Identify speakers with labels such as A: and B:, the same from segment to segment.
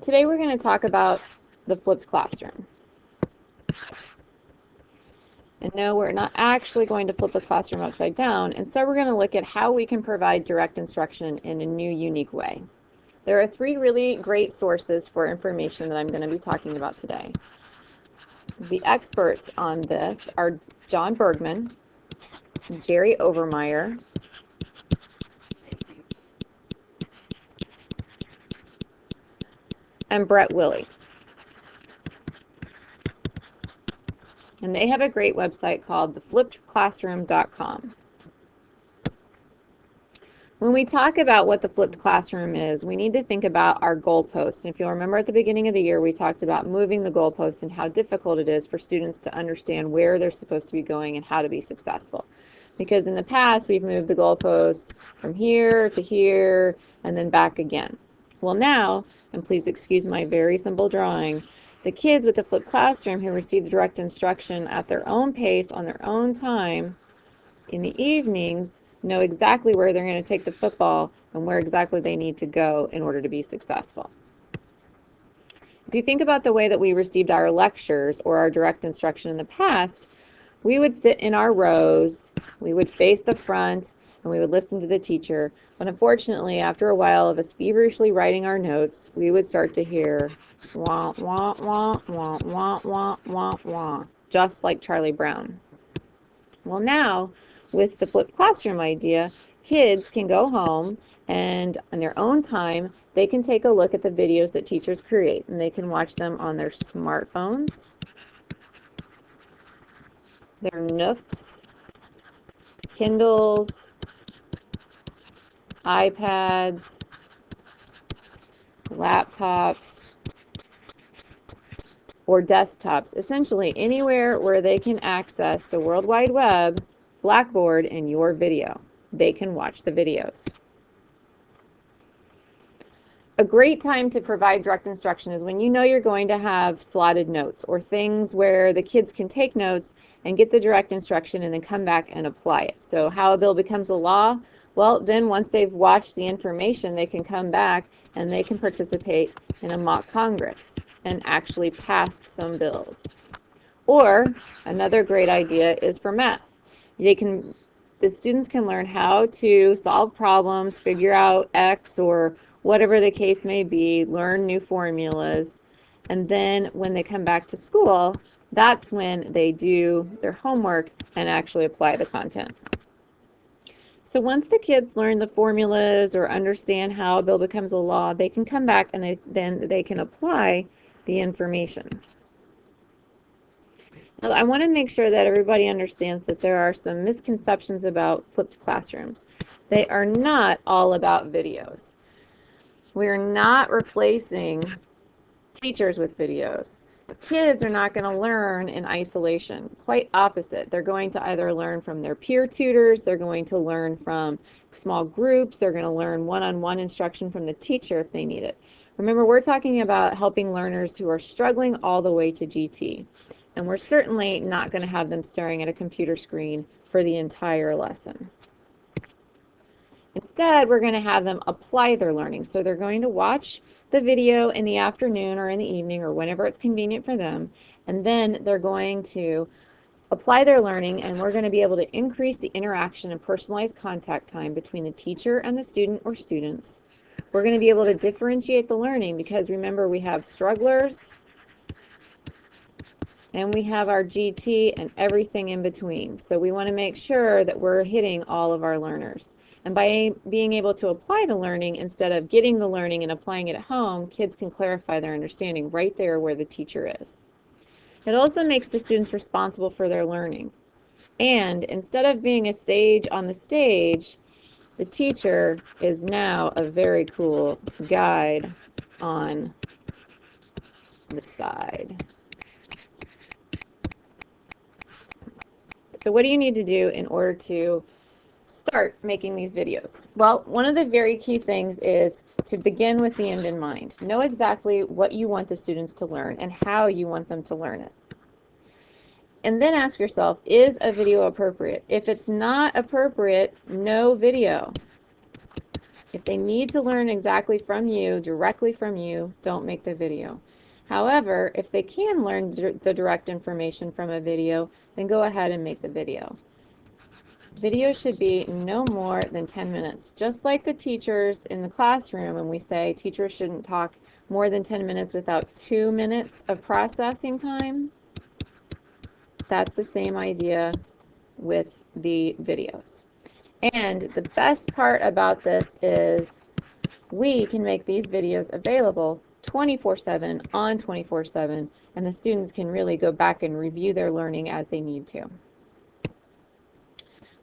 A: Today we're going to talk about the flipped classroom. And no, we're not actually going to flip the classroom upside down. Instead, we're going to look at how we can provide direct instruction in a new, unique way. There are three really great sources for information that I'm going to be talking about today. The experts on this are John Bergman, Jerry Overmyer, and Brett Willey. And they have a great website called theflippedclassroom.com. When we talk about what the flipped classroom is, we need to think about our goalpost. And if you'll remember at the beginning of the year, we talked about moving the goalpost and how difficult it is for students to understand where they're supposed to be going and how to be successful. Because in the past, we've moved the goalpost from here to here and then back again. Well now, and please excuse my very simple drawing, the kids with the flipped classroom who receive direct instruction at their own pace on their own time in the evenings know exactly where they're going to take the football and where exactly they need to go in order to be successful. If you think about the way that we received our lectures or our direct instruction in the past, we would sit in our rows, we would face the front, and we would listen to the teacher. But unfortunately, after a while of us feverishly writing our notes, we would start to hear wah, wah, wah, wah, wah, wah, wah, wah, just like Charlie Brown. Well, now, with the flipped classroom idea, kids can go home and on their own time, they can take a look at the videos that teachers create, and they can watch them on their smartphones, their Nooks, Kindles, iPads, laptops, or desktops, essentially anywhere where they can access the World Wide Web, Blackboard, and your video. They can watch the videos. A great time to provide direct instruction is when you know you're going to have slotted notes or things where the kids can take notes and get the direct instruction and then come back and apply it. So how a bill becomes a law? Well, then once they've watched the information, they can come back and they can participate in a mock Congress and actually pass some bills. Or another great idea is for math. The students can learn how to solve problems, figure out X or whatever the case may be, learn new formulas, and then when they come back to school, that's when they do their homework and actually apply the content. So once the kids learn the formulas or understand how a bill becomes a law, they can come back and then they can apply the information. Now, I want to make sure that everybody understands that there are some misconceptions about flipped classrooms. They are not all about videos. We're not replacing teachers with videos. Kids are not going to learn in isolation. Quite opposite. They're going to either learn from their peer tutors, they're going to learn from small groups, they're going to learn one-on-one instruction from the teacher if they need it. Remember, we're talking about helping learners who are struggling all the way to GT. And we're certainly not going to have them staring at a computer screen for the entire lesson. Instead, we're going to have them apply their learning. So they're going to watch the video in the afternoon or in the evening or whenever it's convenient for them, and then they're going to apply their learning, and we're going to be able to increase the interaction and personalized contact time between the teacher and the student or students. We're going to be able to differentiate the learning because remember, we have strugglers and we have our GT and everything in between. So we want to make sure that we're hitting all of our learners. And by being able to apply the learning instead of getting the learning and applying it at home, kids can clarify their understanding right there where the teacher is. It also makes the students responsible for their learning. And instead of being a sage on the stage, the teacher is now a very cool guide on the side. So what do you need to do in order to start making these videos? Well, one of the very key things is to begin with the end in mind. Know exactly what you want the students to learn and how you want them to learn it. And then ask yourself, is a video appropriate? If it's not appropriate, no video. If they need to learn exactly from you, directly from you, don't make the video. However, if they can learn the direct information from a video, then go ahead and make the video. Video should be no more than 10 minutes. Just like the teachers in the classroom, and we say teachers shouldn't talk more than 10 minutes without 2 minutes of processing time, that's the same idea with the videos. And the best part about this is we can make these videos available 24/7 on 24/7, and the students can really go back and review their learning as they need to.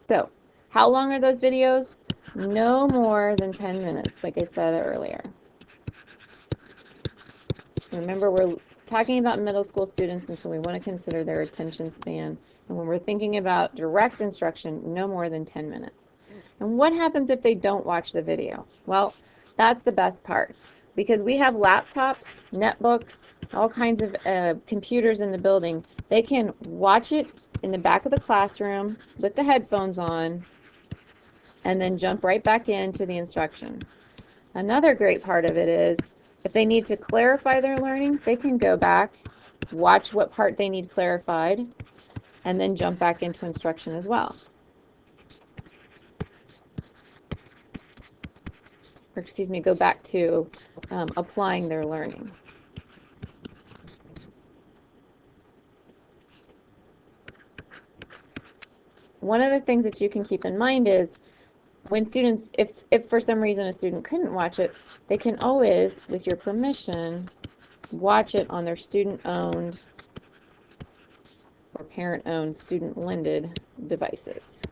A: So, how long are those videos? No more than 10 minutes, like I said earlier. Remember, we're talking about middle school students, and so we want to consider their attention span. And when we're thinking about direct instruction, no more than 10 minutes. And what happens if they don't watch the video? Well, that's the best part, because we have laptops, netbooks, all kinds of computers in the building. They can watch it in the back of the classroom with the headphones on and then jump right back into the instruction. Another great part of it is if they need to clarify their learning, they can go back, watch what part they need clarified, and then jump back into instruction as well. Or excuse me, go back to applying their learning. One of the things that you can keep in mind is when students, if for some reason a student couldn't watch it, they can always, with your permission, watch it on their student-owned or parent-owned, student-lended devices,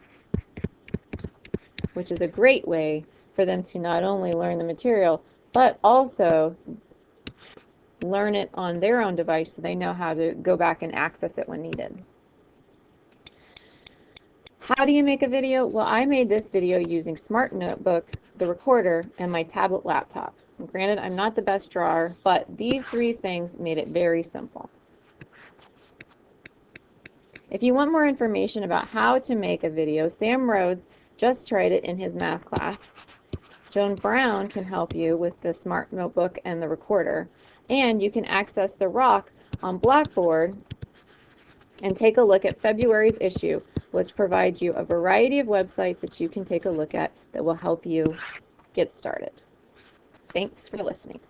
A: which is a great way for them to not only learn the material, but also learn it on their own device so they know how to go back and access it when needed. How do you make a video? Well, I made this video using Smart Notebook, the recorder, and my tablet laptop. And granted, I'm not the best drawer, but these 3 things made it very simple. If you want more information about how to make a video, Sam Rhodes just tried it in his math class. Joan Brown can help you with the Smart Notebook and the recorder. And you can access the ROC on Blackboard and take a look at February's issue, which provides you a variety of websites that you can take a look at that will help you get started. Thanks for listening.